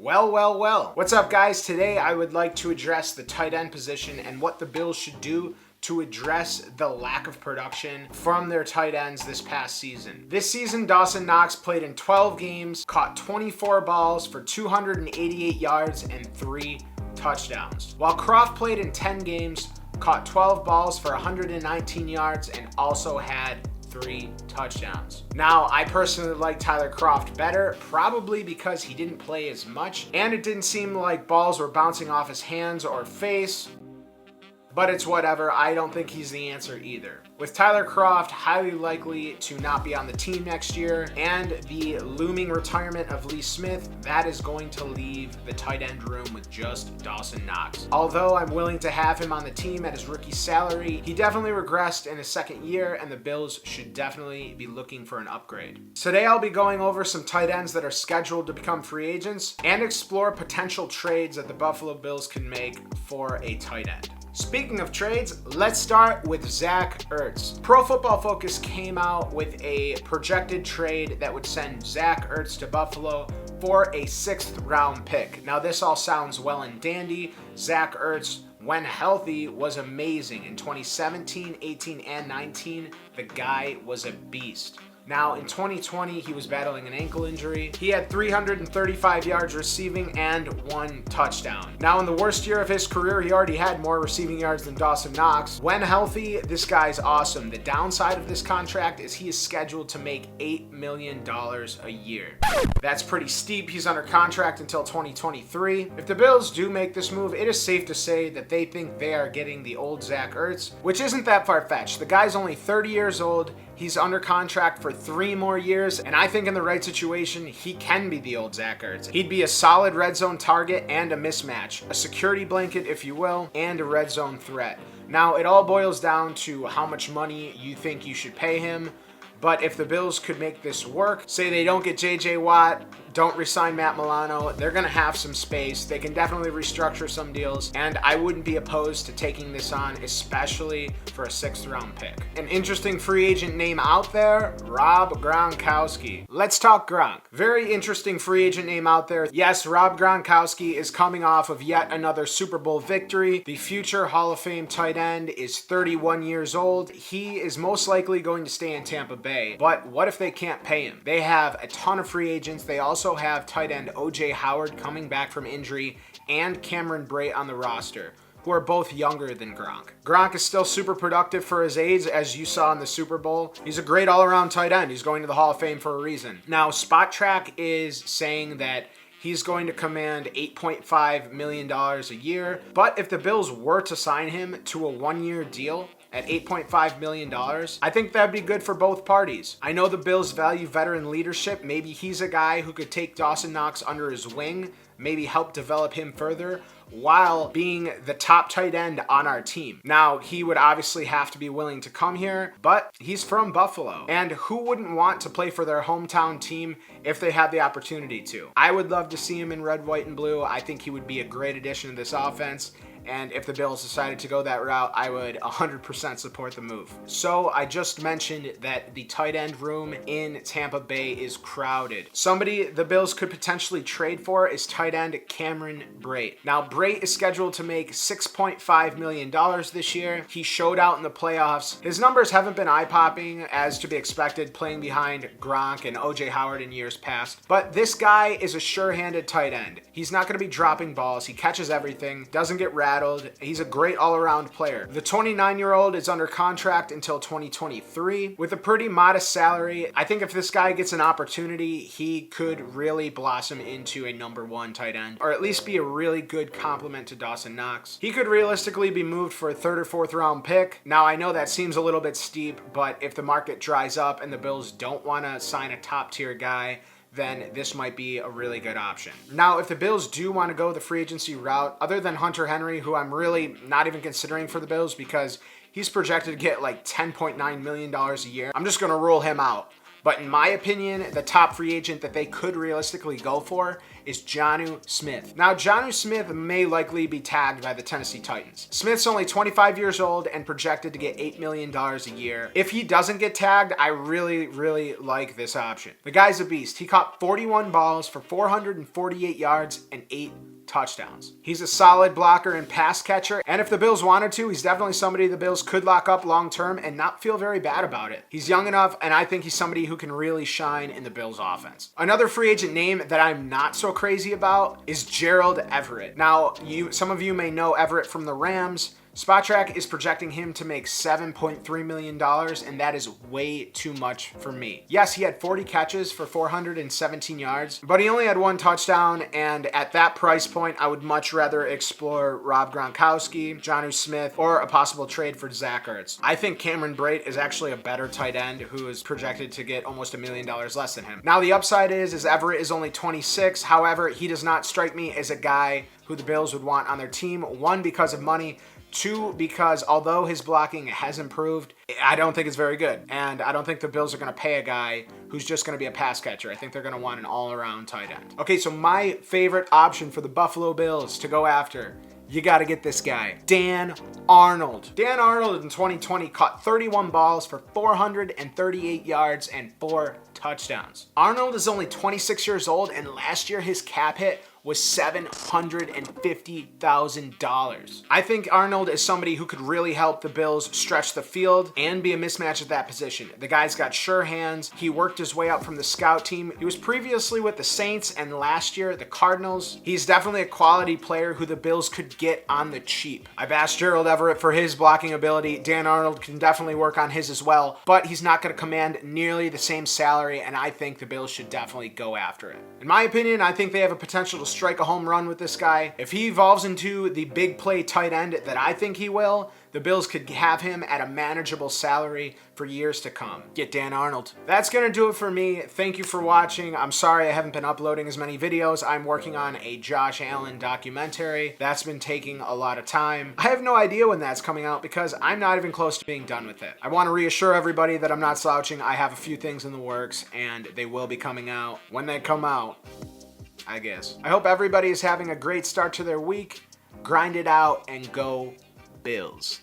Well. What's up, guys? Today I would like to address the tight end position and what the Bills should do to address the lack of production from their tight ends this past season. This season, Dawson Knox played in 12 games, caught 24 balls for 288 yards and 3 touchdowns. While Kroft played in 10 games, caught 12 balls for 119 yards and also had 3 touchdowns. Now, I personally like Tyler Kroft better, probably because he didn't play as much, and it didn't seem like balls were bouncing off his hands or face. But it's whatever, I don't think he's the answer either. With Tyler Kroft highly likely to not be on the team next year, and the looming retirement of Lee Smith, that is going to leave the tight end room with just Dawson Knox. Although I'm willing to have him on the team at his rookie salary, he definitely regressed in his second year, and the Bills should definitely be looking for an upgrade. Today I'll be going over some tight ends that are scheduled to become free agents, and explore potential trades that the Buffalo Bills can make for a tight end. Speaking of trades, let's start with Zach Ertz. Pro Football Focus came out with a projected trade that would send Zach Ertz to Buffalo for a 6th round pick. Now, this all sounds well and dandy. Zach Ertz, when healthy, was amazing. In 2017, 18, and 19, the guy was a beast. Now, in 2020, he was battling an ankle injury. He had 335 yards receiving and 1 touchdown. Now, in the worst year of his career, he already had more receiving yards than Dawson Knox. When healthy, this guy's awesome. The downside of this contract is he is scheduled to make $8 million a year. That's pretty steep. He's under contract until 2023. If the Bills do make this move, it is safe to say that they think they are getting the old Zach Ertz, which isn't that far-fetched. The guy's only 30 years old. He's under contract for 3 more years, and I think in the right situation, he can be the old Zach Ertz. He'd be a solid red zone target and a mismatch, a security blanket, if you will, and a red zone threat. Now, it all boils down to how much money you think you should pay him, but if the Bills could make this work, say they don't get J.J. Watt, don't resign Matt Milano, they're going to have some space. They can definitely restructure some deals, and I wouldn't be opposed to taking this on, especially for a 6th round pick. An interesting free agent name out there, Rob Gronkowski. Let's talk Gronk. Very interesting free agent name out there. Yes, Rob Gronkowski is coming off of yet another Super Bowl victory. The future Hall of Fame tight end is 31 years old. He is most likely going to stay in Tampa Bay, but what if they can't pay him? They have a ton of free agents. They also have tight end O.J. Howard coming back from injury and Cameron Brate on the roster, who are both younger than Gronk. Gronk is still super productive for his age, as you saw in the Super Bowl. He's a great all-around tight end. He's going to the Hall of Fame for a reason. Now, Spot Track is saying that he's going to command $8.5 million a year, but if the Bills were to sign him to a 1-year deal at $8.5 million, I think that'd be good for both parties. I know the Bills value veteran leadership. Maybe he's a guy who could take Dawson Knox under his wing, maybe help develop him further, while being the top tight end on our team. Now, he would obviously have to be willing to come here, but he's from Buffalo. And who wouldn't want to play for their hometown team if they had the opportunity to? I would love to see him in red, white, and blue. I think he would be a great addition to this offense. And if the Bills decided to go that route, I would 100% support the move. So I just mentioned that the tight end room in Tampa Bay is crowded. Somebody the Bills could potentially trade for is tight end Cameron Brate. Now, Brate is scheduled to make $6.5 million this year. He showed out in the playoffs. His numbers haven't been eye-popping, as to be expected, playing behind Gronk and O.J. Howard in years past. But this guy is a sure-handed tight end. He's not going to be dropping balls. He catches everything, doesn't get rattled. He's a great all-around player. The 29-year-old is under contract until 2023 with a pretty modest salary. I think if this guy gets an opportunity, he could really blossom into a number 1 tight end, or at least be a really good complement to Dawson Knox. He could realistically be moved for a 3rd or 4th round pick. Now, I know that seems a little bit steep, but if the market dries up and the Bills don't want to sign a top-tier guy, then this might be a really good option. Now, if the Bills do want to go the free agency route, other than Hunter Henry, who I'm really not even considering for the Bills because he's projected to get like $10.9 million a year, I'm just going to rule him out. But in my opinion, the top free agent that they could realistically go for is Jonnu Smith. Now, Jonnu Smith may likely be tagged by the Tennessee Titans. Smith's only 25 years old and projected to get $8 million a year. If he doesn't get tagged, I really like this option. The guy's a beast. He caught 41 balls for 448 yards and 8 touchdowns. He's a solid blocker and pass catcher, and if the Bills wanted to, he's definitely somebody the Bills could lock up long term and not feel very bad about it. He's young enough, and I think he's somebody who can really shine in the Bills offense. Another free agent name that I'm not so crazy about is Gerald Everett. Now, some of you may know Everett from the Rams. Spotrac is projecting him to make $7.3 million, and that is way too much for me. Yes, he had 40 catches for 417 yards, but he only had 1 touchdown, and at that price point, I would much rather explore Rob Gronkowski, Jonnu Smith, or a possible trade for Zach Ertz. I think Cameron Brate is actually a better tight end who is projected to get almost $1 million less than him. Now, the upside is Everett is only 26. However, he does not strike me as a guy who the Bills would want on their team. 1, because of money. 2, because although his blocking has improved, I don't think it's very good. And I don't think the Bills are going to pay a guy who's just going to be a pass catcher. I think they're going to want an all-around tight end. Okay, so my favorite option for the Buffalo Bills to go after, you got to get this guy, Dan Arnold. Dan Arnold in 2020 caught 31 balls for 438 yards and 4 touchdowns. Arnold is only 26 years old, and last year his cap hit was $750,000. I think Arnold is somebody who could really help the Bills stretch the field and be a mismatch at that position. The guy's got sure hands. He worked his way up from the scout team. He was previously with the Saints and last year the Cardinals. He's definitely a quality player who the Bills could get on the cheap. I've asked Gerald Everett for his blocking ability. Dan Arnold can definitely work on his as well, but he's not going to command nearly the same salary, and I think the Bills should definitely go after it. In my opinion, I think they have a potential to strike a home run with this guy. If he evolves into the big play tight end that I think he will, the Bills could have him at a manageable salary for years to come. Get Dan Arnold. That's going to do it for me. Thank you for watching. I'm sorry I haven't been uploading as many videos. I'm working on a Josh Allen documentary. That's been taking a lot of time. I have no idea when that's coming out because I'm not even close to being done with it. I want to reassure everybody that I'm not slouching. I have a few things in the works and they will be coming out when they come out, I guess. I hope everybody is having a great start to their week. Grind it out and go Bills.